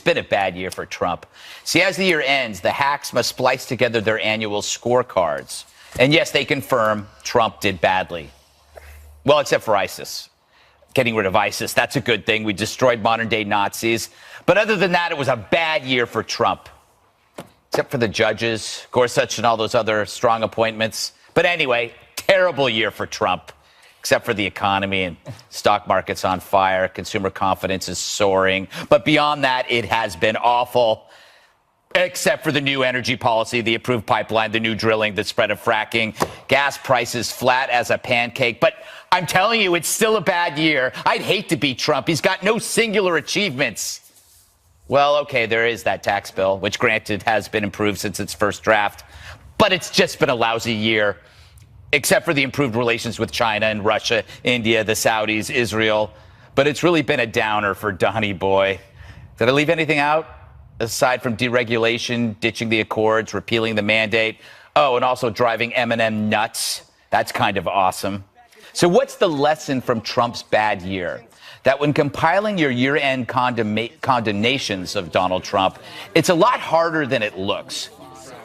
been a bad year for Trump. See, as the year ends, the hacks must splice together their annual scorecards. And yes, they confirm Trump did badly. Well, except for ISIS. Getting rid of ISIS, that's a good thing. We destroyed modern-day Nazis. But other than that, it was a bad year for Trump. Except for the judges, Gorsuch and all those other strong appointments. But anyway, terrible year for Trump. Except for the economy and stock market's on fire. Consumer confidence is soaring. But beyond that, it has been awful. Except for the new energy policy, the approved pipeline, the new drilling, the spread of fracking, gas prices flat as a pancake. But I'm telling you, it's still a bad year. I'd hate to be Trump. He's got no singular achievements. Well, okay, there is that tax bill, which granted has been improved since its first draft. But it's just been a lousy year, except for the improved relations with China and Russia, India, the Saudis, Israel. But it's really been a downer for Donny Boy. Did I leave anything out? Aside from deregulation, ditching the accords, repealing the mandate. Oh, and also driving Eminem nuts. That's kind of awesome. So what's the lesson from Trump's bad year? That when compiling your year-end condemnations of Donald Trump, it's a lot harder than it looks.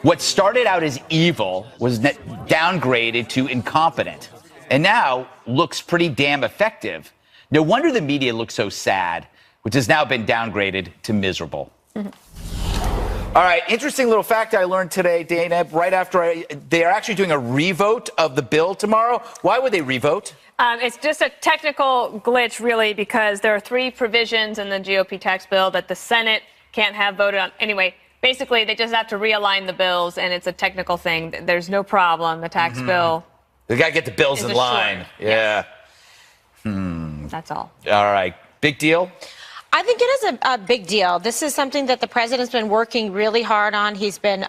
What started out as evil was downgraded to incompetent, and now looks pretty damn effective. No wonder the media looks so sad, which has now been downgraded to miserable. All right, interesting little fact I learned today, Dana, right after they are actually doing a revote of the bill tomorrow. Why would they revote? It's just a technical glitch, really, because there are 3 provisions in the GOP tax bill that the Senate can't have voted on. Anyway, basically, they just have to realign the bills, and it's a technical thing. There's no problem. The tax bill. They got to get the bills in line. Yeah. Yes. That's all. All right. Big deal? I think it is a big deal. This is something that the president's been working really hard on. He's been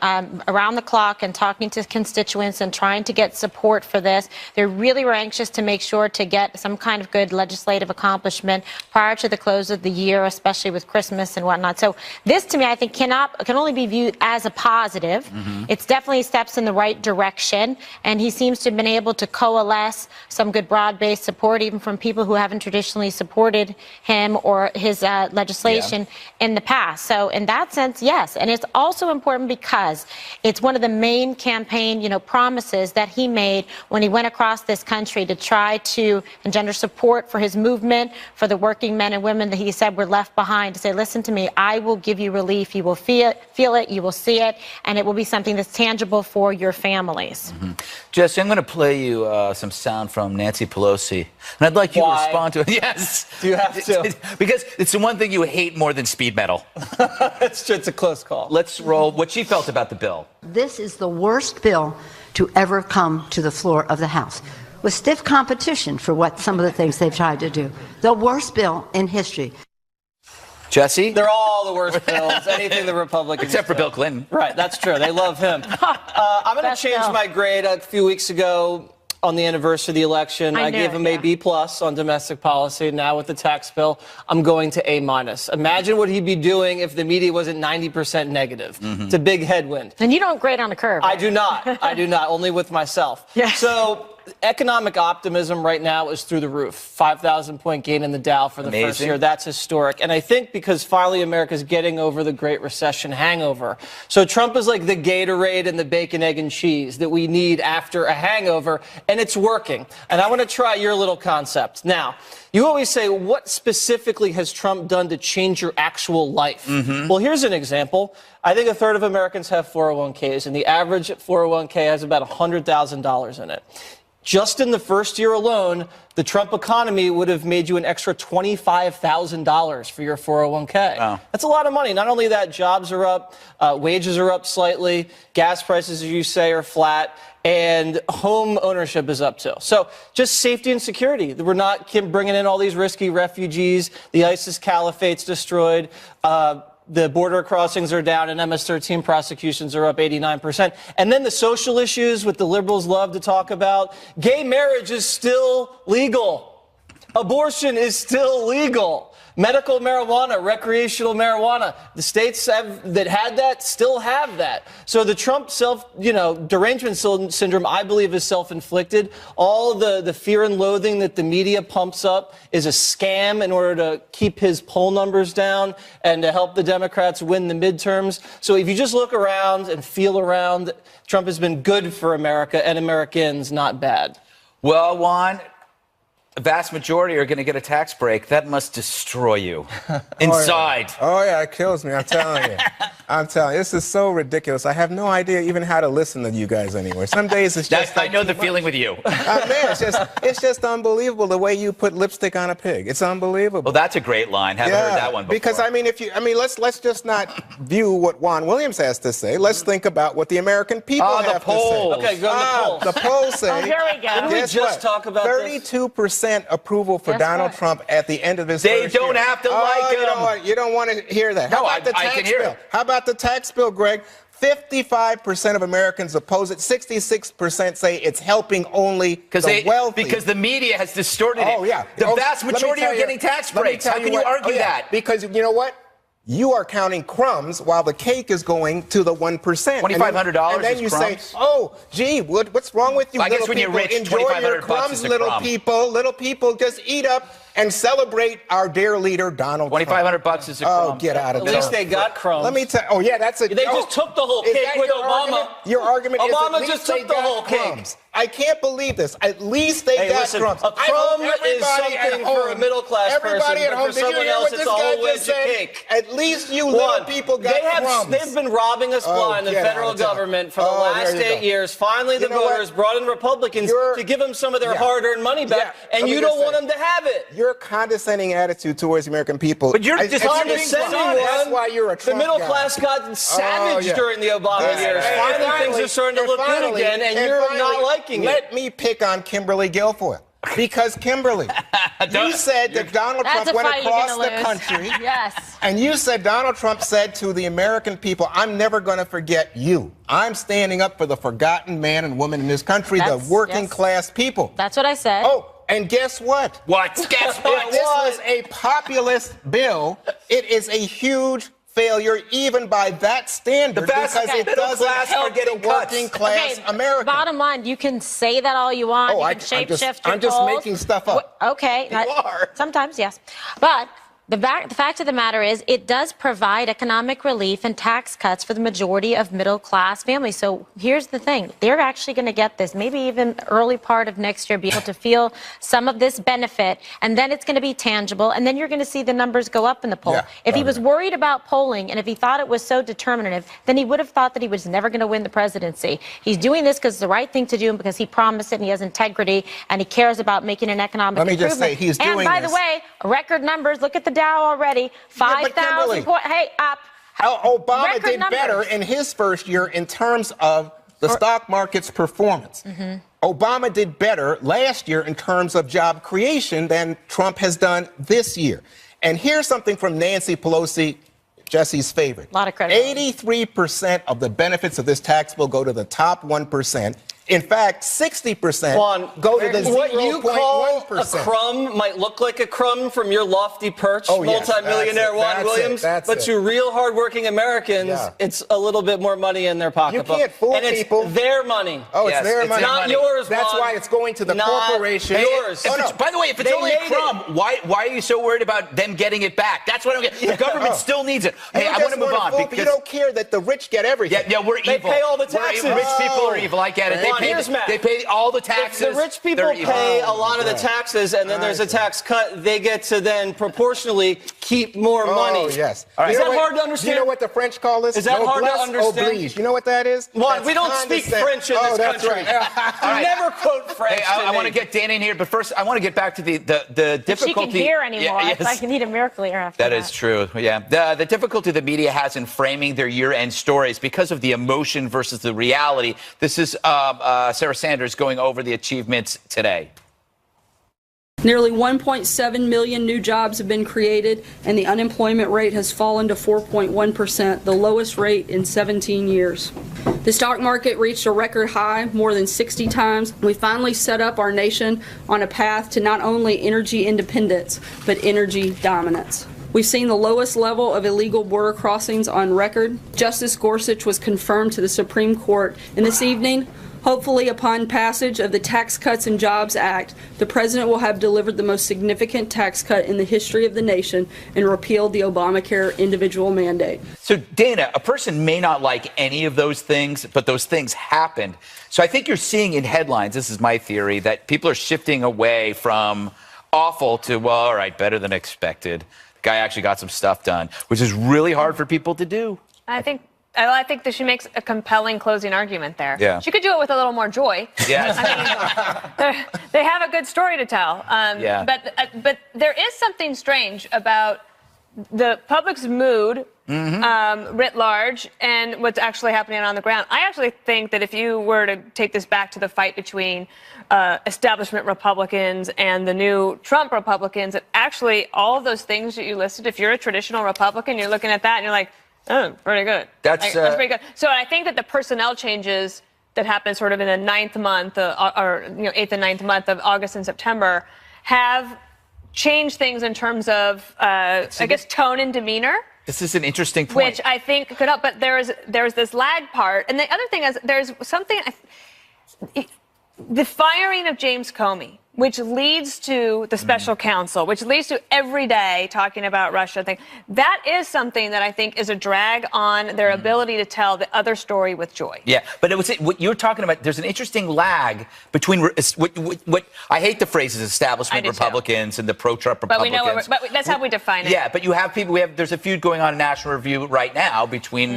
around the clock and talking to constituents and trying to get support for this. They really were anxious to make sure to get some kind of good legislative accomplishment prior to the close of the year, especially with Christmas and whatnot. So this, to me, I think can only be viewed as a positive. It's definitely steps in the right direction, and he seems to have been able to coalesce some good broad-based support, even from people who haven't traditionally supported him or his legislation in the past. So in that sense, yes. And it's also important because it's one of the main campaign, promises that he made when he went across this country to try to engender support for his movement, for the working men and women that he said were left behind, to say, listen to me, I will give you relief. You will feel it, you will see it, and it will be something that's tangible for your families. Jesse, I'm going to play you some sound from Nancy Pelosi, and I'd like you to respond to it. Yes. Do you have to? Because it's the one thing you hate more than speed metal. It's a close call. Let's roll what she felt about the bill. This is the worst bill to ever come to the floor of the House, with stiff competition for what some of the things they've tried to do. The worst bill in history. Jesse? They're all the worst bills, anything the Republicans Except for do. Bill Clinton. Right, that's true. They love him. I'm going to change my grade. A few weeks ago, on the anniversary of the election, I gave him a B+ on domestic policy. Now with the tax bill, I'm going to A-. Imagine what he'd be doing if the media wasn't 90% negative. It's a big headwind. And you don't grade on the curve. Right? I do not. I do not. Only with myself. Yeah. So economic optimism right now is through the roof. 5,000-point gain in the Dow for the first year. That's historic. And I think because finally America's getting over the Great Recession hangover. So Trump is like the Gatorade and the bacon, egg, and cheese that we need after a hangover, and it's working. And I want to try your little concept. Now, you always say, what specifically has Trump done to change your actual life? Well, here's an example. I think a third of Americans have 401ks, and the average 401k has about $100,000 in it. Just in the first year alone, the Trump economy would have made you an extra $25,000 for your 401k. Wow. That's a lot of money. Not only that, jobs are up, wages are up slightly, gas prices, as you say, are flat, and home ownership is up too. So just safety and security. We're not bringing in all these risky refugees. The ISIS caliphate's destroyed. The border crossings are down, and MS-13 prosecutions are up 89%. And then the social issues, what the liberals love to talk about. Gay marriage is still legal. Abortion is still legal. Medical marijuana, recreational marijuana. The states that had that still have that. So the Trump derangement syndrome, I believe, is self-inflicted. All the fear and loathing that the media pumps up is a scam in order to keep his poll numbers down and to help the Democrats win the midterms. So if you just look around and feel around, Trump has been good for America and Americans, not bad. Well, Juan, the vast majority are going to get a tax break. That must destroy you inside. Oh, yeah, it kills me. I'm telling you. I'm telling you. This is so ridiculous. I have no idea even how to listen to you guys anymore. Some days it's just I know the feeling with you. Man, it's just unbelievable the way you put lipstick on a pig. It's unbelievable. Well, that's a great line. Haven't heard that one before. Because, let's just not view what Juan Williams has to say. Let's think about what the American people have to say. Okay, go to the polls. The polls say, Oh, here we go. Didn't we just talk about 32% approval for Donald Trump at the end of his They first don't year. have to like him. You know what? You don't want to hear that. No, How about the I tax can hear bill? it. How about the tax bill, Greg? 55% of Americans oppose it. 66% say it's helping only the wealthy. Because the media has distorted it. Oh, yeah. The vast majority are getting tax breaks. How can you argue that? Because you know what? You are counting crumbs while the cake is going to the 1%. $2,500 And then is you crumbs? say, oh, gee, what's wrong with you, Well, I guess little when you're people? rich, Enjoy your $2,500 crumbs, is a little crumb. people. Little people, just eat up and celebrate our dear leader, Donald Trump. $2,500 is a crumb. Oh, get out of At there. least they got crumbs. Let me tell you. Oh, yeah, that's a... They just took the whole Is cake that with your Obama. argument? Your argument is Obama at least just they took the got whole cake. crumbs. I can't believe this. At least they Hey, got listen, crumbs. a crumb is Everybody at something for a home- middle-class everybody person, at but home, for did you someone hear else, what it's this a guy whole just wedge of said? cake. At least you little people got crumbs. They've been robbing us blind, the get out federal of town. government, for the Oh, last there you 8 go. years. Finally, the You know what? voters brought in Republicans to give them some of their hard-earned money back, Yeah, and let me you just don't want say, them to have it. Your condescending attitude towards the American people. But you're just Condescending one. That's why you're a The Trump middle guy. class got savage yeah. during the Obama years. Finally, things are starting to look good again, and you're not liking it. Let me pick on Kimberly Guilfoyle. Because, Kimberly, you said that Donald That's Trump a went fight you're across gonna the lose. country. Yes. And you said Donald Trump said to the American people, I'm never going to forget you. I'm standing up for the forgotten man and woman in this country, the working class people. That's what I said. Oh, and guess what? What? Guess what? If this was a populist bill, it is a huge failure even by that standard because it doesn't help the working class American. Bottom line, you can say that all you want. You can shape-shift your I'm just polls. making stuff up. Okay. You are. Sometimes, yes. But the fact of the matter is it does provide economic relief and tax cuts for the majority of middle-class families. So here's the thing. They're actually going to get this, maybe even early part of next year, be able to feel some of this benefit, and then it's going to be tangible, and then you're going to see the numbers go up in the poll. Yeah, if he was worried about polling, and if he thought it was so determinative, then he would have thought that he was never going to win the presidency. He's doing this because it's the right thing to do and because he promised it and he has integrity and he cares about making an economic improvement. Let me just say, he's doing And by this. the way, record numbers, look at the Dow already, 5,000 points. Hey, up. Obama Record did numbers. better in his first year in terms of the stock market's performance. Obama did better last year in terms of job creation than Trump has done this year. And here's something from Nancy Pelosi, Jesse's favorite. A lot of credit. 83% of the benefits of this tax bill go to the top 1%. In fact, 60% go to the 0.1%. What you call a crumb might look like a crumb from your lofty perch, yes, multimillionaire Juan Williams, but to real hardworking Americans, it's a little bit more money in their pocketbook. You can't fool and people. It's their money. Oh, it's their money. Not yours, That's Juan. why it's going to the Not corporation. yours. By the way, if it's only a crumb, why are you so worried about them getting it back? That's what I don't get. The government still needs it. Hey, I want to move on because you don't care that the rich get everything. Yeah, we're evil. They pay all the taxes. Rich people are evil. I get it. They pay all the taxes. If the rich people pay a lot of the taxes and then there's a tax cut, they get to then proportionally keep more money. Oh, yes. Is that hard to understand? You know what the French call this? Is that hard to understand? Oblige. You know what that is? Juan, we don't speak French in this that's country. Right. You never quote French. Hey, I want to get Dan in here, but first I want to get back to the difficulty. If she can hear anymore, Yeah, it's like you need a miracle ear after that. That is true. Yeah. The difficulty the media has in framing their year-end stories because of the emotion versus the reality. This is Sarah Sanders going over the achievements today. Nearly 1.7 million new jobs have been created, and the unemployment rate has fallen to 4.1%, the lowest rate in 17 years. The stock market reached a record high more than 60 times. We finally set up our nation on a path to not only energy independence, but energy dominance. We've seen the lowest level of illegal border crossings on record. Justice Gorsuch was confirmed to the Supreme Court, and this evening, hopefully upon passage of the Tax Cuts and Jobs Act, the President will have delivered the most significant tax cut in the history of the nation and repealed the Obamacare individual mandate. So, Dana, a person may not like any of those things, but those things happened. So I think you're seeing in headlines, this is my theory, that people are shifting away from awful to, well, all right, better than expected. The guy actually got some stuff done, which is really hard for people to do. I think that she makes a compelling closing argument there. Yeah. She could do it with a little more joy. Yes. I mean, they have a good story to tell. Yeah. But there is something strange about the public's mood writ large and what's actually happening on the ground. I actually think that if you were to take this back to the fight between establishment Republicans and the new Trump Republicans, that actually all of those things that you listed, if you're a traditional Republican, you're looking at that and you're like, oh, pretty good. That's pretty good. So I think that the personnel changes that happened sort of in the ninth month or eighth and ninth month of August and September have changed things in terms of, I guess, tone and demeanor. This is an interesting point. Which I think could help. But there's this lag part. And the other thing is there's something, the firing of James Comey, which leads to the special counsel, which leads to every day talking about Russia thing. That is something that I think is a drag on their ability to tell the other story with joy. Yeah, but it was what you're talking about. There's an interesting lag between what I hate the phrases establishment Republicans and the pro-Trump Republicans. But we know, that's how we define it. Yeah, but you have people. There's a feud going on in National Review right now between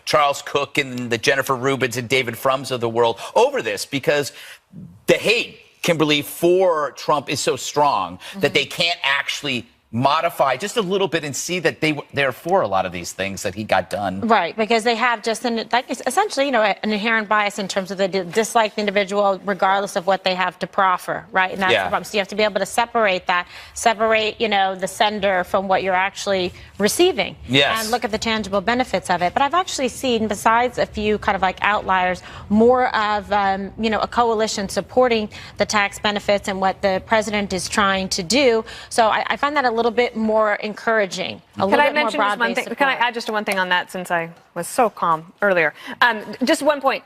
Charles Cook and the Jennifer Rubins and David Frums of the world over this because the hate, Kimberly, for Trump is so strong that they can't actually modify just a little bit and see that they're for a lot of these things that he got done. Right, because they have just essentially, an inherent bias in terms of they dislike the individual regardless of what they have to proffer, right? And that's the problem. So you have to be able to separate the sender from what you're actually receiving. Yes. And look at the tangible benefits of it. But I've actually seen, besides a few kind of like outliers, more of, a coalition supporting the tax benefits and what the president is trying to do. So I find that a little bit more encouraging. Can I mention just one thing? Can I add just one thing on that since I was so calm earlier? Just one point.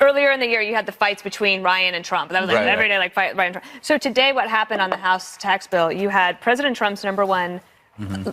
Earlier in the year, you had the fights between Ryan and Trump. That was every day, fight Ryan and Trump. So today, what happened on the House tax bill? You had President Trump's number one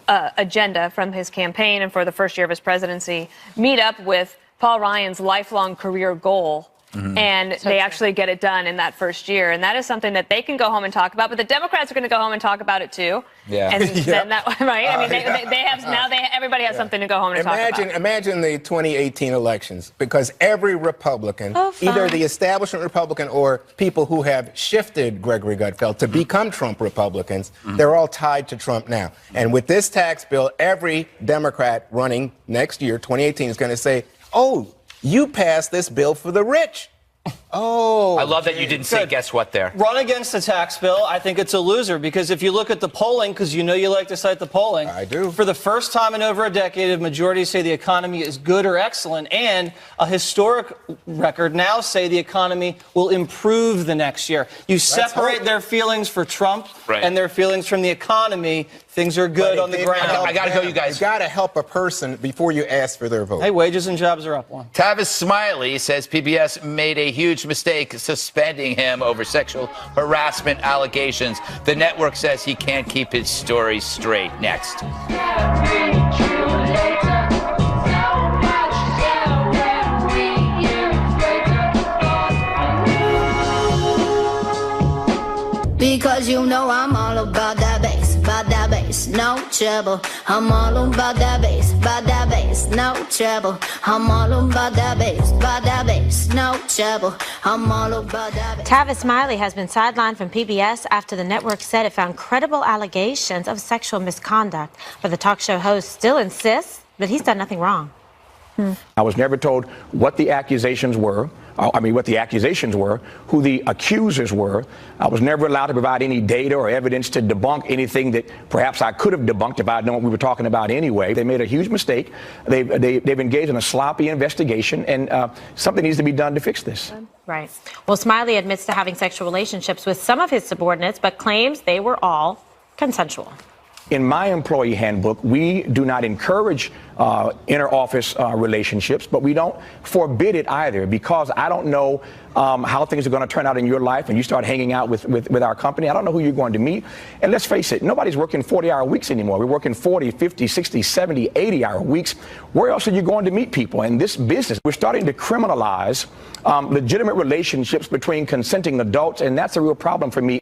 agenda from his campaign and for the first year of his presidency meet up with Paul Ryan's lifelong career goal. And they actually get it done in that first year. And that is something that they can go home and talk about. But the Democrats are going to go home and talk about it, too. Yeah. And then that, right? I mean, everybody has something to go home and talk about. Imagine the 2018 elections, because every Republican, either the establishment Republican or people who have shifted Gregory Gutfeld to become Trump Republicans, they're all tied to Trump now. And with this tax bill, every Democrat running next year, 2018, is going to say, oh, you passed this bill for the rich. Oh, I love that you didn't say guess what there. Run against the tax bill. I think it's a loser because if you look at the polling, because you like to cite the polling. I do. For the first time in over a decade, majorities say the economy is good or excellent, and a historic record now say the economy will improve the next year. You separate their feelings for Trump and their feelings from the economy. Things are good on the ground. I got to go, you guys. You got to help a person before you ask for their vote. Hey, wages and jobs are up one. Tavis Smiley says PBS made a huge mistake suspending him over sexual harassment allegations. The network says he can't keep his story straight. Next. Because I'm all about that bass, no trouble. I'm all about that bass, no trouble. I'm all about that bass, no trouble. I'm all about that bass. Tavis Smiley has been sidelined from PBS after the network said it found credible allegations of sexual misconduct. But the talk show host still insists that he's done nothing wrong. I was never told what the accusations were. What the accusations were, who the accusers were. I was never allowed to provide any data or evidence to debunk anything that perhaps I could have debunked if I had known what we were talking about anyway. They made a huge mistake. They've engaged in a sloppy investigation, and something needs to be done to fix this. Right. Well, Smiley admits to having sexual relationships with some of his subordinates, but claims they were all consensual. In my employee handbook, we do not encourage inter-office relationships, but we don't forbid it either, because I don't know how things are going to turn out in your life, and you start hanging out with our company. I don't know who you're going to meet. And let's face it, nobody's working 40-hour weeks anymore. We're working 40, 50, 60, 70, 80-hour weeks. Where else are you going to meet people? In this business, we're starting to criminalize legitimate relationships between consenting adults, and that's a real problem for me.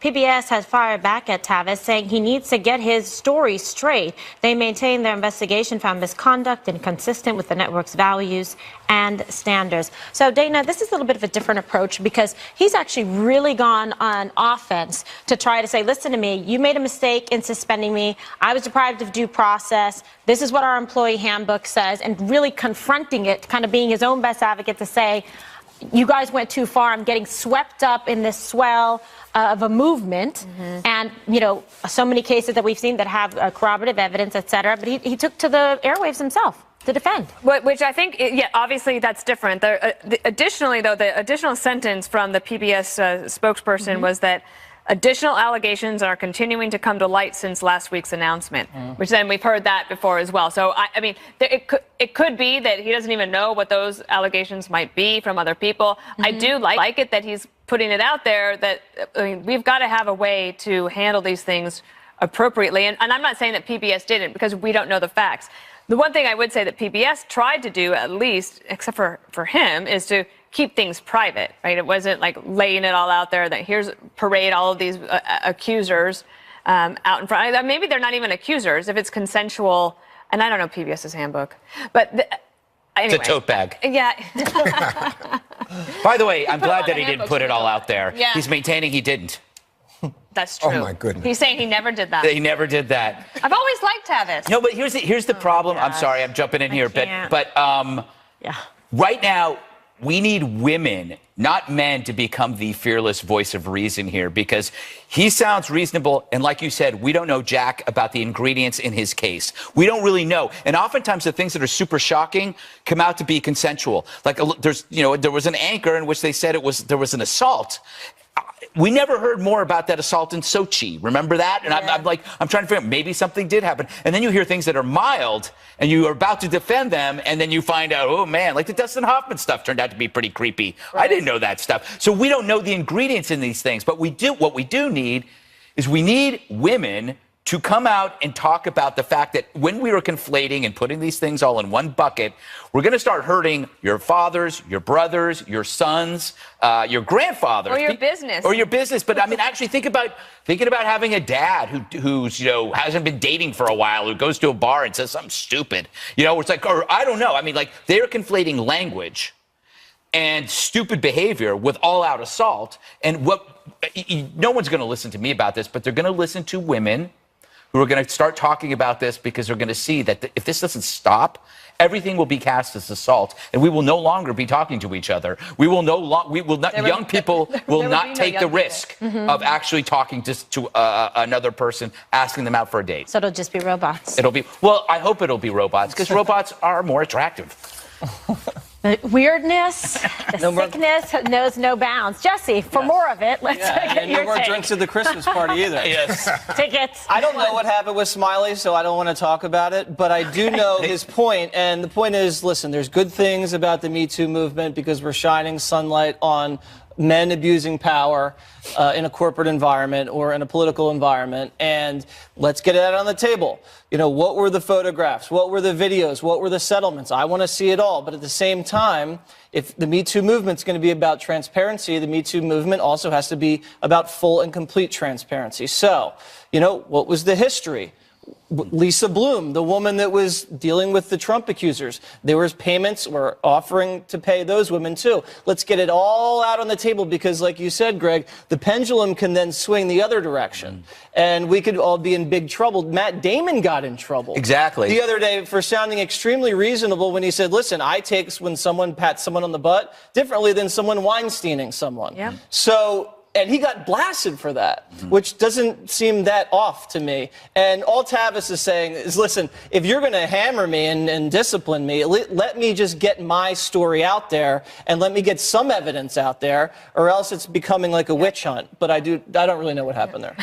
PBS has fired back at Tavis, saying he needs to get his story straight. They maintain their investigation found misconduct inconsistent with the network's values and standards. So, Dana, this is a little bit of a different approach, because he's actually really gone on offense to try to say, listen to me, you made a mistake in suspending me. I was deprived of due process. This is what our employee handbook says, and really confronting it, kind of being his own best advocate to say, you guys went too far. I'm getting swept up in this swell of a movement. And, you know, so many cases that we've seen that have corroborative evidence, et cetera. But he took to the airwaves himself to defend. Which I think, yeah, obviously that's different. Additionally, though, the additional sentence from the PBS spokesperson was that additional allegations are continuing to come to light since last week's announcement, which then we've heard that before as well. So, I mean, it could be that he doesn't even know what those allegations might be from other people. I do like it that he's putting it out there that, I mean, we've got to have a way to handle these things appropriately. And I'm not saying that PBS didn't, because we don't know the facts. The one thing I would say that PBS tried to do, at least, except for him, is to keep things private, right? It wasn't like laying it all out there that here's parade all of these accusers out in front. Maybe they're not even accusers if it's consensual. And I don't know PBS's handbook, but anyway. It's a tote bag. Yeah. By the way, I'm glad that he didn't put it all out there. Yeah. He's maintaining he didn't. That's true. Oh, my goodness. He's saying he never did that. He never did that. I've always liked Tavis. No, but here's the problem. I'm sorry, I'm jumping in here, but yeah. Right now, we need women, not men, to become the fearless voice of reason here, because he sounds reasonable. And like you said, we don't know jack about the ingredients in his case. We don't really know. And oftentimes the things that are super shocking come out to be consensual. Like there was an anchor in which they said there was an assault. We never heard more about that assault in Sochi. Remember that? And I'm trying to figure out, maybe something did happen. And then you hear things that are mild, and you are about to defend them, and then you find out, oh, man, like the Dustin Hoffman stuff turned out to be pretty creepy. Right. I didn't know that stuff. So we don't know the ingredients in these things. But what we do need is we need women to come out and talk about the fact that when we are conflating and putting these things all in one bucket, we're going to start hurting your fathers, your brothers, your sons, your grandfathers. Or your business. Or your business. But, I mean, actually thinking about having a dad who's, hasn't been dating for a while, who goes to a bar and says something stupid. It's like, or I don't know. I mean, like, they're conflating language and stupid behavior with all-out assault. And no one's going to listen to me about this, but they're going to listen to women who are going to start talking about this, because they're going to see that if this doesn't stop, everything will be cast as assault, and we will no longer be talking to each other. Young people will not take the risk of actually talking to another person, asking them out for a date. So it'll just be robots. I hope it'll be robots, because robots are more attractive. The weirdness, the sickness knows no bounds. Jesse, for more of it, let's get your no more take. drinks at the Christmas party either. Yes. Tickets. I don't know what happened with Smiley, so I don't want to talk about it, but I do know his point, and the point is, listen, there's good things about the Me Too movement because we're shining sunlight on men abusing power in a corporate environment or in a political environment, and let's get it out on the table. What were the photographs? What were the videos? What were the settlements? I want to see it all. But at the same time, if the Me Too movement's going to be about transparency, the Me Too movement also has to be about full and complete transparency. So, what was the history? Lisa Bloom, the woman that was dealing with the Trump accusers. There was payments, we're offering to pay those women too. Let's get it all out on the table because, like you said, Greg, the pendulum can then swing the other direction. And we could all be in big trouble. Matt Damon got in trouble. Exactly. The other day for sounding extremely reasonable when he said, listen, I take when someone pats someone on the butt differently than someone Weinsteining someone. Yeah. So, and he got blasted for that, which doesn't seem that off to me. And all Tavis is saying is, listen, if you're going to hammer me and discipline me, let me just get my story out there and let me get some evidence out there, or else it's becoming like a witch hunt. But I don't really know what happened there.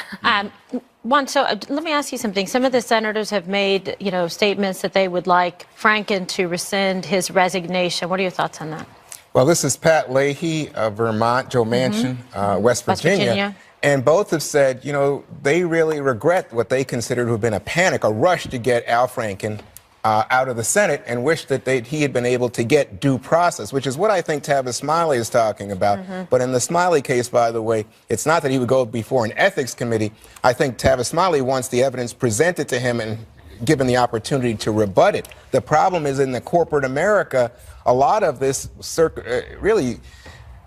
Let me ask you something. Some of the senators have made, statements that they would like Franken to rescind his resignation. What are your thoughts on that? Well, this is Pat Leahy of Vermont, Joe Manchin, West Virginia. And both have said, they really regret what they consider to have been a panic, a rush to get Al Franken out of the Senate, and wish that he had been able to get due process, which is what I think Tavis Smiley is talking about. But in the Smiley case, by the way, it's not that he would go before an ethics committee. I think Tavis Smiley wants the evidence presented to him and given the opportunity to rebut it. The problem is in the corporate America, a lot of this really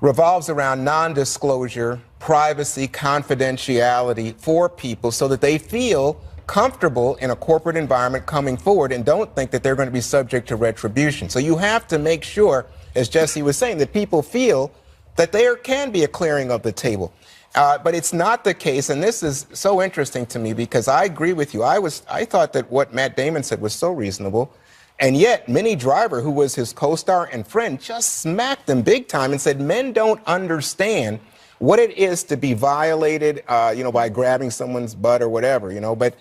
revolves around non-disclosure, privacy, confidentiality for people so that they feel comfortable in a corporate environment coming forward and don't think that they're going to be subject to retribution. So you have to make sure, as Jesse was saying, that people feel that there can be a clearing of the table. But it's not the case, and this is so interesting to me because I agree with you. I thought that what Matt Damon said was so reasonable, and yet Minnie Driver, who was his co-star and friend, just smacked him big time and said men don't understand what it is to be violated, by grabbing someone's butt or whatever, But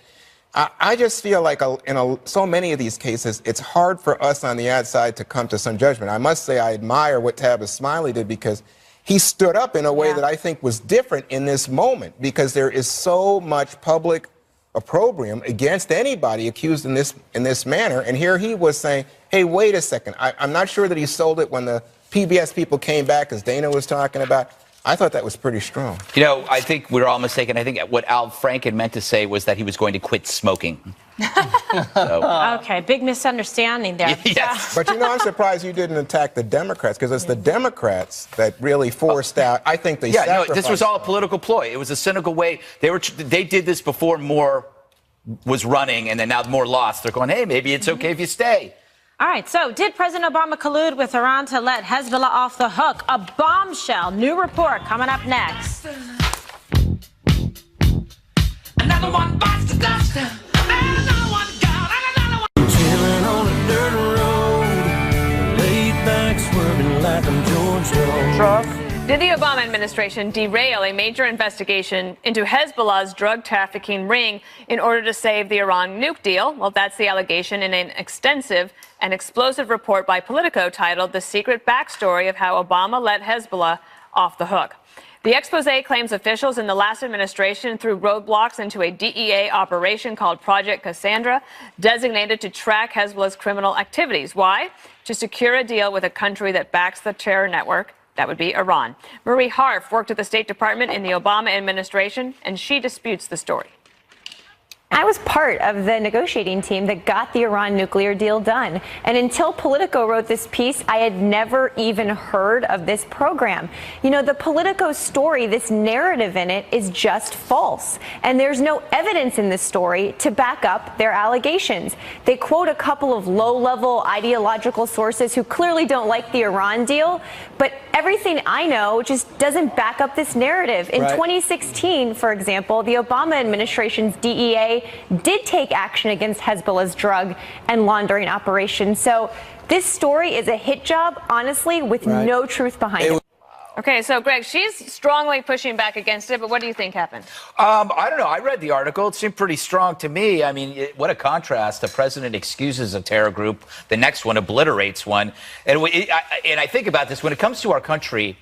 I just feel like in so many of these cases, it's hard for us on the outside to come to some judgment. I must say I admire what Tavis Smiley did because he stood up in a way that I think was different in this moment because there is so much public opprobrium against anybody accused in this manner. And here he was saying, hey, wait a second. I'm not sure that he sold it when the PBS people came back, as Dana was talking about. I thought that was pretty strong. I think we're all mistaken. I think what Al Franken meant to say was that he was going to quit smoking. Okay, big misunderstanding there. Yes. But I'm surprised you didn't attack the Democrats because it's the Democrats that really forced out. I think they sacrificed. This was all a political ploy. It was a cynical way. They did this before Moore was running, and then now Moore lost. They're going, hey, maybe it's okay if you stay. All right, so did President Obama collude with Iran to let Hezbollah off the hook? A bombshell. New report coming up next. Another one bites the dust. Another one gone. Another one. Chilling on a dirt road. Laid back, swerving like I'm George Jones. Did the Obama administration derail a major investigation into Hezbollah's drug trafficking ring in order to save the Iran nuke deal? Well, that's the allegation in an extensive and explosive report by Politico titled The Secret Backstory of How Obama Let Hezbollah Off the Hook. The expose claims officials in the last administration threw roadblocks into a DEA operation called Project Cassandra, designated to track Hezbollah's criminal activities. Why? To secure a deal with a country that backs the terror network. That would be Iran. Marie Harf worked at the State Department in the Obama administration, and she disputes the story. I was part of the negotiating team that got the Iran nuclear deal done. And until Politico wrote this piece, I had never even heard of this program. The Politico story, this narrative in it, is just false. And there's no evidence in this story to back up their allegations. They quote a couple of low-level ideological sources who clearly don't like the Iran deal, but everything I know just doesn't back up this narrative. In 2016, for example, the Obama administration's DEA did take action against Hezbollah's drug and laundering operations. So this story is a hit job, honestly, with no truth behind it. Okay, so Greg, she's strongly pushing back against it, but what do you think happened? I don't know. I read the article. It seemed pretty strong to me. I mean, what a contrast. The president excuses a terror group. The next one obliterates one. And I think about this. When it comes to our country,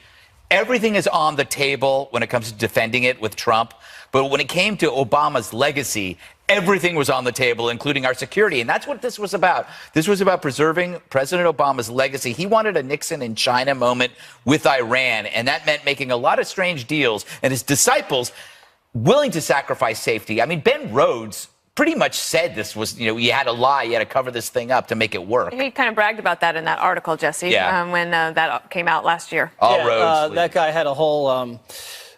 everything is on the table when it comes to defending it with Trump. But when it came to Obama's legacy, everything was on the table, including our security. And that's what this was about. This was about preserving President Obama's legacy. He wanted a Nixon in China moment with Iran, and that meant making a lot of strange deals. And his disciples willing to sacrifice safety. I mean, Ben Rhodes pretty much said this was, you had to lie, you had to cover this thing up to make it work. He kind of bragged about that in that article, Jesse, when that came out last year. All roads. That guy had a whole,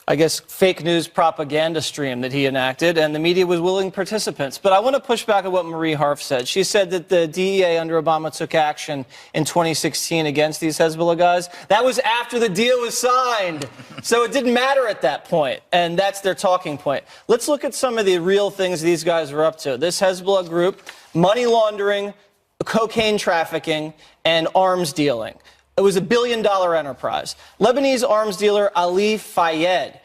I guess, fake news propaganda stream that he enacted, and the media was willing participants. But I want to push back on what Marie Harf said. She said that the DEA under Obama took action in 2016 against these Hezbollah guys. That was after the deal was signed. So it didn't matter at that point, and that's their talking point. Let's look at some of the real things these guys were up to. This Hezbollah group, money laundering, cocaine trafficking, and arms dealing. It was $1 billion enterprise. Lebanese arms dealer Ali Fayed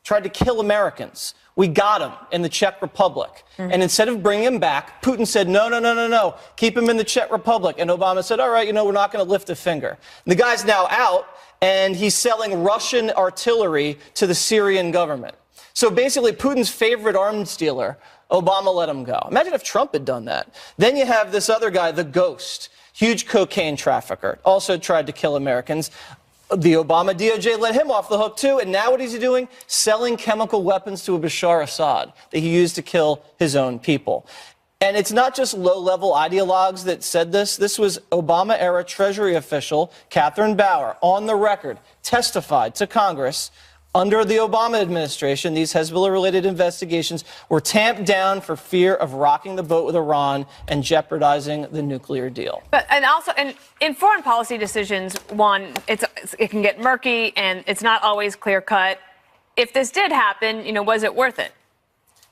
tried to kill Americans. We got him in the Czech Republic. And instead of bringing him back, Putin said, no, keep him in the Czech Republic. And Obama said, all right, we're not going to lift a finger. And the guy's now out, and he's selling Russian artillery to the Syrian government. So basically, Putin's favorite arms dealer, Obama let him go. Imagine if Trump had done that. Then you have this other guy, the Ghost. Huge cocaine trafficker, also tried to kill Americans. The Obama DOJ let him off the hook, too. And now what is he doing? Selling chemical weapons to Bashar Assad that he used to kill his own people. And it's not just low-level ideologues that said this. This was Obama-era Treasury official Catherine Bauer, on the record, testified to Congress. Under the Obama administration, these Hezbollah-related investigations were tamped down for fear of rocking the boat with Iran and jeopardizing the nuclear deal. And also, in foreign policy decisions, it can get murky and it's not always clear-cut. If this did happen, was it worth it?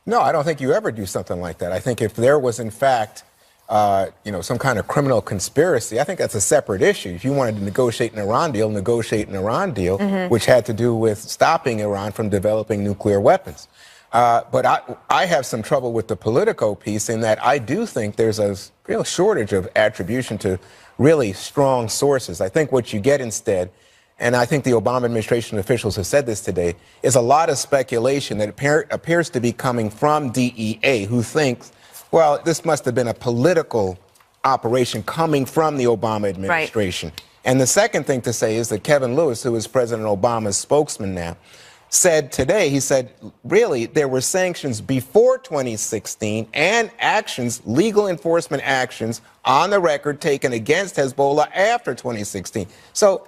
No, I don't think you ever do something like that. I think if there was, in fact, some kind of criminal conspiracy, I think that's a separate issue. If you wanted to negotiate an Iran deal, which had to do with stopping Iran from developing nuclear weapons. But I have some trouble with the Politico piece in that I do think there's a real shortage of attribution to really strong sources. I think what you get instead, and I think the Obama administration officials have said this today, is a lot of speculation that appears to be coming from DEA, who thinks, well, this must have been a political operation coming from the Obama administration. Right. And the second thing to say is that Kevin Lewis, who is President Obama's spokesman now, said today, he said, really, there were sanctions before 2016 and actions, legal enforcement actions on the record taken against Hezbollah after 2016. So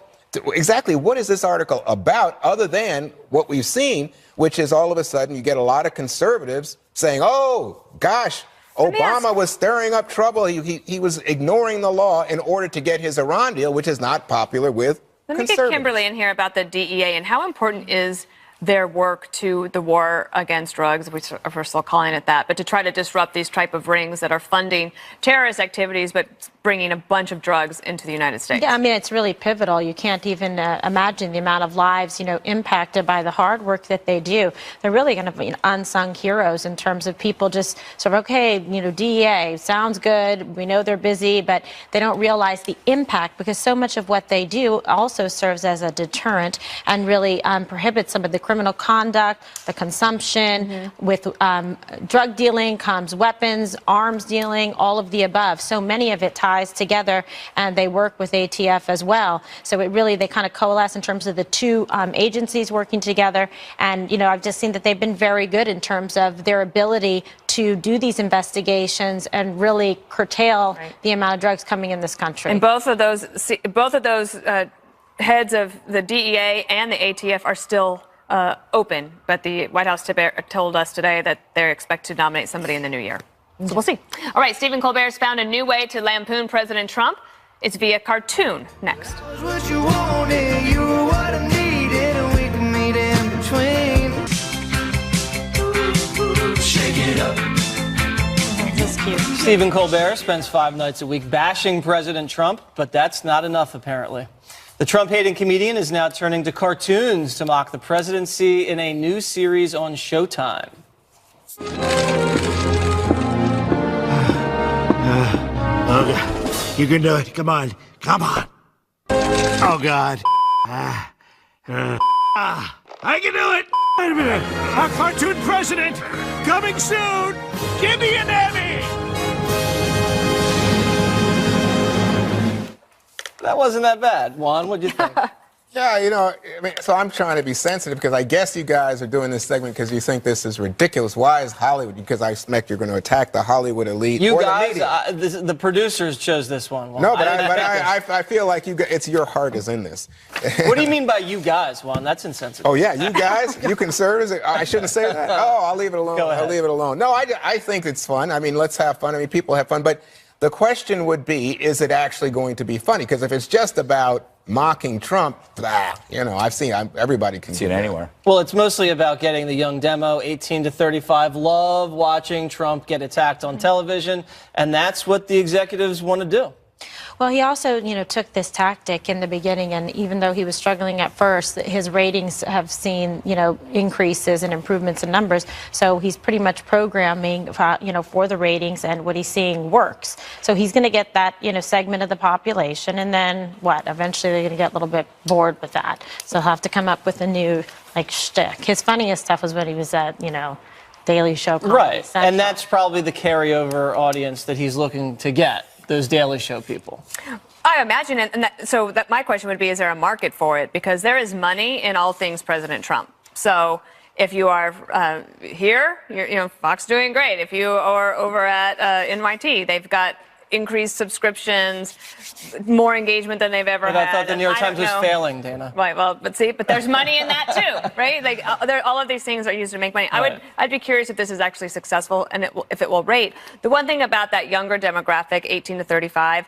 exactly what is this article about other than what we've seen, which is all of a sudden you get a lot of conservatives saying, oh, gosh, Obama was stirring up trouble. He was ignoring the law in order to get his Iran deal, which is not popular with conservatives. Let me get Kimberly in here about the DEA and how important is their work to the war against drugs, we're still calling it that, but to try to disrupt these type of rings that are funding terrorist activities but bringing a bunch of drugs into the United States. Yeah, I mean, it's really pivotal. You can't even imagine the amount of lives, impacted by the hard work that they do. They're really going to be unsung heroes in terms of people just sort of, okay, DEA, sounds good. We know they're busy, but they don't realize the impact because so much of what they do also serves as a deterrent and really prohibits some of the criminal conduct, the consumption. With drug dealing comes weapons, arms dealing, all of the above. So many of it ties together, and they work with ATF as well. So they kind of coalesce in terms of the two agencies working together. And, I've just seen that they've been very good in terms of their ability to do these investigations and really curtail the amount of drugs coming in this country. And both of those heads of the DEA and the ATF are still open, but the White House told us today that they expect to nominate somebody in the new year. So we'll see. All right, Stephen Colbert's found a new way to lampoon President Trump. It's via cartoon. Next. What you wanted, you were what I needed, and we could meet in between. Shake it up. This is cute. Stephen Colbert spends 5 nights a week bashing President Trump, but that's not enough, apparently. The Trump-hating comedian is now turning to cartoons to mock the presidency in a new series on Showtime. Oh, God. You can do it. Come on. Come on. Oh, God. I can do it. Wait a minute. A cartoon president coming soon. Give me an Emmy. That wasn't that bad. Juan, what'd you think? Yeah, I mean, so I'm trying to be sensitive because I guess you guys are doing this segment because you think this is ridiculous. Why is Hollywood? Because I expect you're going to attack the Hollywood elite. You or guys, the media. The producers chose this one. Juan. No, but I feel like it's your heart is in this. What do you mean by you guys, Juan? That's insensitive. Oh yeah, you guys, you conservatives. I shouldn't say that. Oh, I'll leave it alone. Go ahead. I'll leave it alone. No, I think it's fun. I mean, let's have fun. I mean, people have fun, but the question would be, is it actually going to be funny? Because if it's just about mocking Trump, everybody can see it anywhere. Well, it's mostly about getting the young demo, 18 to 35, love watching Trump get attacked on television, and that's what the executives want to do. Well, he also, took this tactic in the beginning, and even though he was struggling at first, his ratings have seen, increases and improvements in numbers. So he's pretty much programming, for the ratings, and what he's seeing works. So he's going to get that, segment of the population, and then what? Eventually, they're going to get a little bit bored with that. So he'll have to come up with a new shtick. His funniest stuff was when he was at, Daily Show. Right, and that's probably the carryover audience that he's looking to get. Those Daily Show people. I imagine, so my question would be, is there a market for it? Because there is money in all things President Trump. So if you are here, Fox doing great. If you are over at NYT, they've got increased subscriptions, more engagement than they've ever but had. I thought the New York Times was failing, Dana. Right, well, but there's money in that too, right? Like all of these things are used to make money. Right. I'd be curious if this is actually successful and if it will rate. The one thing about that younger demographic, 18 to 35,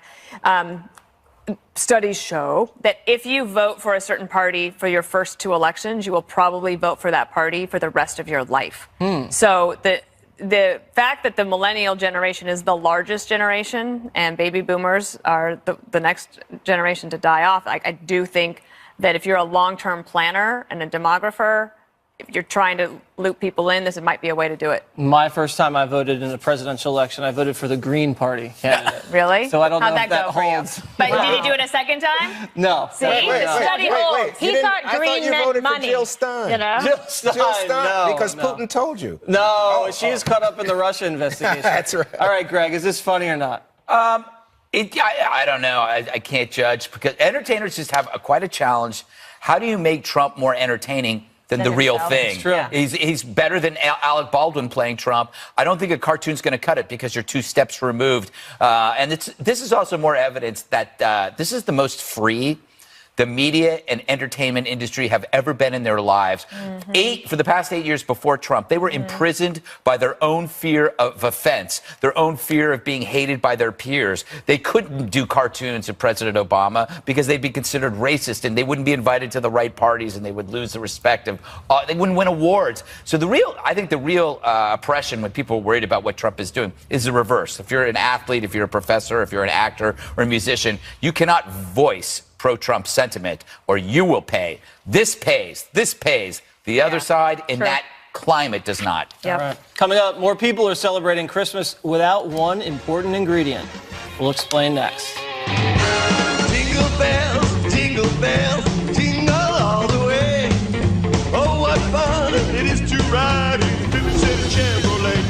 studies show that if you vote for a certain party for your first 2 elections, you will probably vote for that party for the rest of your life. So the fact that the millennial generation is the largest generation and baby boomers are the next generation to die off, I do think that if you're a long-term planner and a demographer, if you're trying to loop people in, this might be a way to do it. My first time I voted in a presidential election, I voted for the Green Party candidate. Really? So I don't know How'd if that holds. For you? But did you do it a second time? No. See, study holds. He thought green meant money. For Jill Stein. Jill Stein, no, because Putin told you. No, she's caught up in the Russia investigation. That's right. All right, Greg, is this funny or not? I don't know. I can't judge because entertainers just have quite a challenge. How do you make Trump more entertaining than the real thing? It's true. Yeah. He's better than Alec Baldwin playing Trump. I don't think a cartoon's going to cut it because you're 2 steps removed. And this is also more evidence that this is the most free the media and entertainment industry have ever been in their lives. For the past 8 years before Trump, they were imprisoned by their own fear of offense, their own fear of being hated by their peers. They couldn't do cartoons of President Obama because they'd be considered racist and they wouldn't be invited to the right parties and they would lose the respect of, they wouldn't win awards. So I think the real oppression when people are worried about what Trump is doing is the reverse. If you're an athlete, if you're a professor, if you're an actor or a musician, you cannot voice pro-Trump sentiment, or you will pay. This pays. This pays. The other side in that climate does not. All right. Coming up, more people are celebrating Christmas without one important ingredient. We'll explain next. Jingle bells, jingle all the way. Oh, what fun it is to ride in a 57 Chevrolet.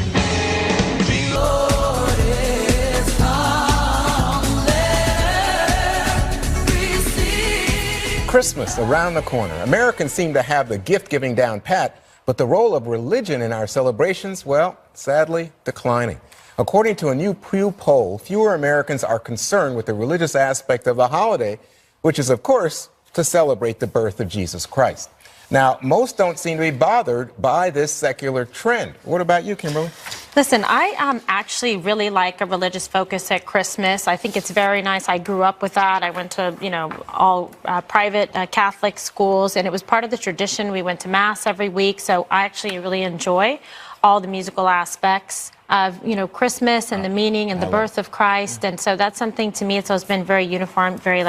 Christmas around the corner. Americans seem to have the gift-giving down pat, but the role of religion in our celebrations, well, sadly, declining. According to a new Pew poll, fewer Americans are concerned with the religious aspect of the holiday, which is, of course, to celebrate the birth of Jesus Christ. Now, most don't seem to be bothered by this secular trend. What about you, Kimberly? Listen, I actually really like a religious focus at Christmas. I think it's very nice. I grew up with that. I went to, all private Catholic schools, and it was part of the tradition. We went to Mass every week, so I actually really enjoy all the musical aspects of, Christmas and the meaning and the birth of Christ. And so that's something to me, it's always been very uniform, very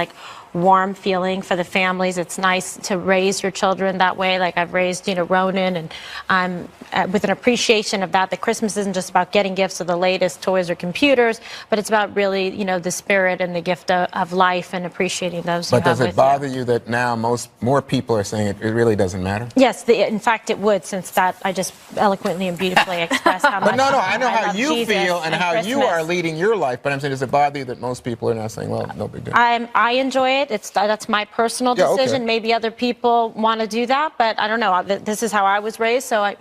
warm feeling for the families. It's nice to raise your children that way. Like I've raised, Ronan, and I'm with an appreciation of that Christmas isn't just about getting gifts of the latest toys or computers, but it's about really, the spirit and the gift of life and appreciating those. But does it bother you that now more people are saying it really doesn't matter? Yes, in fact, it would, since that I just eloquently and beautifully expressed how much. But I know how you Jesus feel and how Christmas. you are leading your life. But I'm saying, does it bother you that most people are now saying, well, no big deal? I enjoy it. celebrate. That's my personal decision. Okay. Maybe other people want to do that, but I don't know. This is how I was raised, so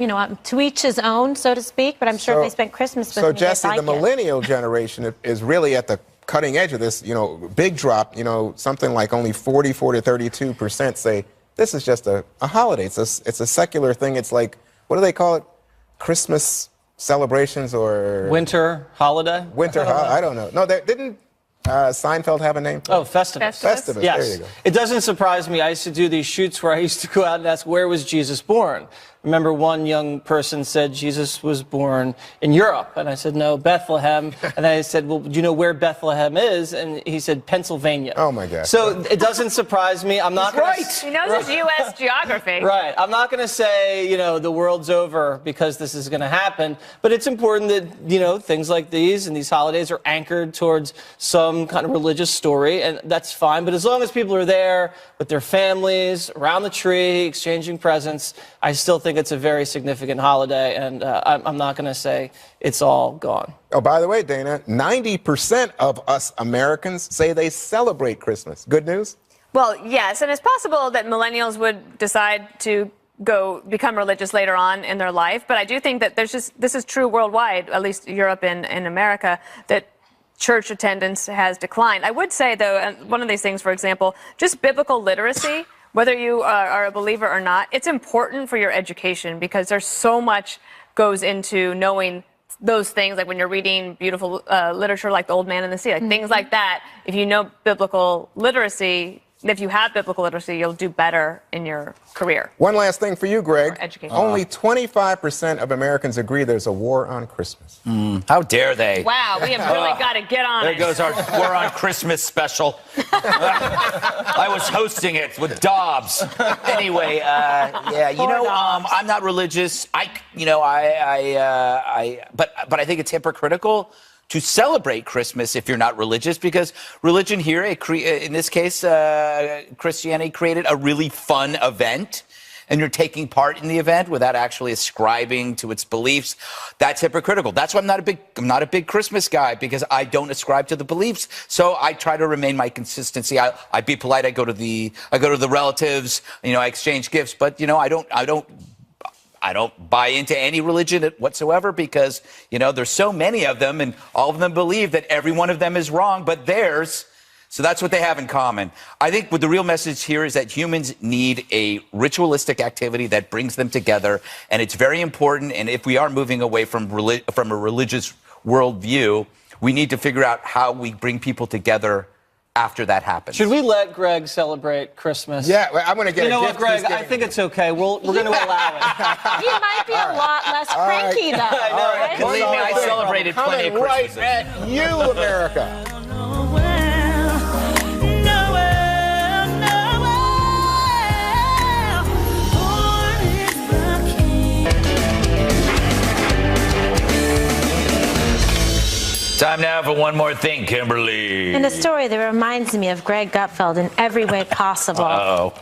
to each his own, so to speak. But I'm sure if they spent Christmas with me, So, Jesse, they'd the like it. millennial generation is really at the cutting edge of this. Big drop. Something like only 40 to 32% say this is just a holiday. It's a secular thing. It's like, what do they call it? Christmas celebrations or winter holiday? I don't know. No, didn't Seinfeld have a name? Oh, Festivus. Festivus. Yes. There you go. It doesn't surprise me. I used to do these shoots where I used to go out and ask, where was Jesus born? Remember, one young person said Jesus was born in Europe. And I said, no, Bethlehem. And I said, well, do you know where Bethlehem is? And he said, Pennsylvania. Oh, my God. So it doesn't surprise me. I'm not going to... He knows his U.S. geography. Right. I'm not going to say, the world's over because this is going to happen. But it's important that, things like these and these holidays are anchored towards some kind of religious story. And that's fine. But as long as people are there with their families, around the tree, exchanging presents, I still think it's a very significant holiday. And I'm not going to say it's all gone. Oh, by the way, Dana, 90% of us Americans say they celebrate Christmas. Good news? Well, yes, and it's possible that millennials would decide to become religious later on in their life, but I do think that this is true worldwide, at least Europe and America, that church attendance has declined. I would say, though, and one of these things, for example, just biblical literacy, whether you are a believer or not, it's important for your education because there's so much goes into knowing those things, like when you're reading beautiful literature like The Old Man and the Sea, like things like that. If you know biblical literacy, if you have biblical literacy, you'll do better in your career. One last thing for you, Greg. Education. Only 25% of Americans agree there's a war on Christmas. How dare they? Wow, we have really got to get on There it. goes our War on Christmas special. I was hosting it with Dobbs. Anyway, I'm not religious. But I think it's hypocritical to celebrate Christmas if you're not religious, because religion here, in this case, Christianity created a really fun event, and you're taking part in the event without actually ascribing to its beliefs. That's hypocritical. That's why I'm not a big Christmas guy, because I don't ascribe to the beliefs. So I try to remain my consistency. I be polite. I go to the relatives. I exchange gifts, but I don't buy into any religion whatsoever because, there's so many of them and all of them believe that every one of them is wrong but theirs. So that's what they have in common. I think what the real message here is that humans need a ritualistic activity that brings them together, and it's very important. And if we are moving away from a religious worldview, we need to figure out how we bring people together after that happens. Should we let Greg celebrate Christmas? Yeah, I'm going to get You know what, Greg? I think it's okay. We're going to allow it. He might be a lot less cranky, though. I know. Believe me, I celebrated plenty of right Christmases. at you, America. Time now for one more thing, Kimberly. And a story that reminds me of Greg Gutfeld in every way possible. Uh-oh.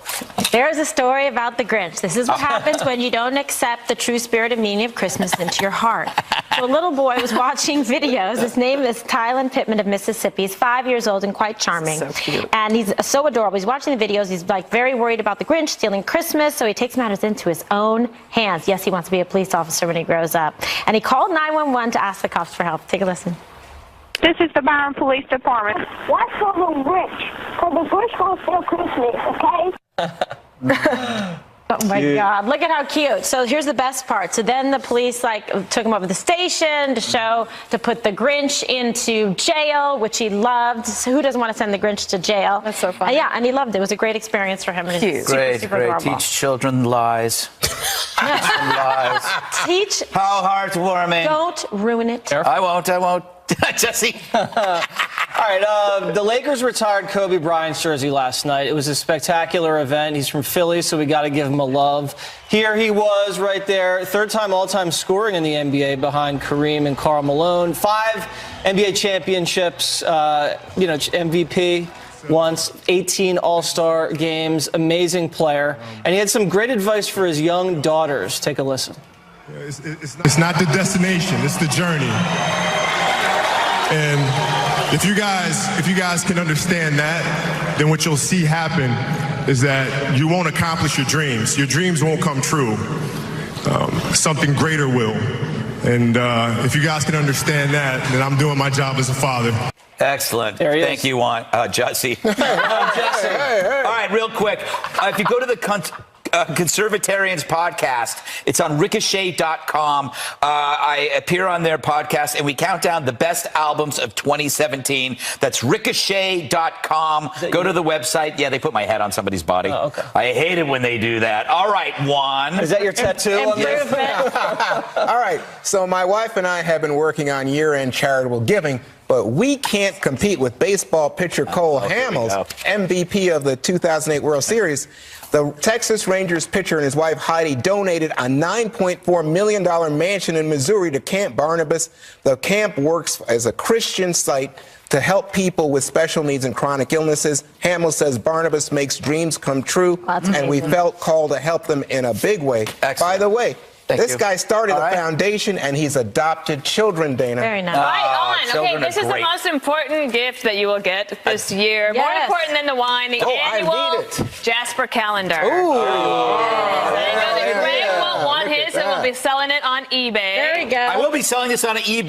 There's a story about the Grinch. This is what happens when you don't accept the true spirit and meaning of Christmas into your heart. So a little boy was watching videos. His name is Tylen Pittman of Mississippi. He's 5 years old and quite charming. So cute. And he's so adorable. He's watching the videos. He's very worried about the Grinch stealing Christmas, so he takes matters into his own hands. Yes, he wants to be a police officer when he grows up. And he called 911 to ask the cops for help. Take a listen. This is the Byron Police Department. Watch for the Grinch, because the Grinch gonna steal Christmas, okay? Oh my God, look at how cute. So here's the best part. So then the police took him over to the station to put the Grinch into jail, which he loved. So who doesn't want to send the Grinch to jail? That's so funny. Yeah, and he loved it. It was a great experience for him. And it's Great. super adorable. Teach children lies. Teach them lies. Teach. How heartwarming. Don't ruin it. I won't. Jesse. All right, the Lakers retired Kobe Bryant's jersey last night. It was a spectacular event. He's from Philly, so we got to give him a love. Here he was right there, third-time all-time scoring in the NBA behind Kareem and Karl Malone. 5 NBA championships, MVP once, 18 All-Star games, amazing player. And he had some great advice for his young daughters. Take a listen. It's not the destination, it's the journey. And If you guys can understand that, then what you'll see happen is that you won't accomplish your dreams. Your dreams won't come true. Something greater will. And if you guys can understand that, then I'm doing my job as a father. Excellent. There he Thank is. you, Jesse. Jesse. All right, real quick. If you go to the Conservatarians podcast, it's on ricochet.com. I appear on their podcast, and we count down the best albums of 2017. That's ricochet.com. Go to the website. Yeah, they put my head on somebody's body. Oh, okay. I hate it when they do that. All right, Juan. Is that your tattoo? All right, so my wife and I have been working on year-end charitable giving, but we can't compete with baseball pitcher Cole Hamels, MVP of the 2008 World Series. The Texas Rangers pitcher and his wife Heidi donated a $9.4 million mansion in Missouri to Camp Barnabas. The camp works as a Christian site to help people with special needs and chronic illnesses. Hamels says Barnabas makes dreams come true, and we felt called to help them in a big way. Excellent. By the way, this you. guy started All a right. foundation, and he's adopted children, Dana. Very nice. Right on. children Okay, this are is the great. most important gift that you will get this year. More Yes. important than the wine, the I annual need it. Jasper calendar. Ooh. I know that Greg won't want his, so we'll be selling it on eBay. There you go. I will be selling this on eBay.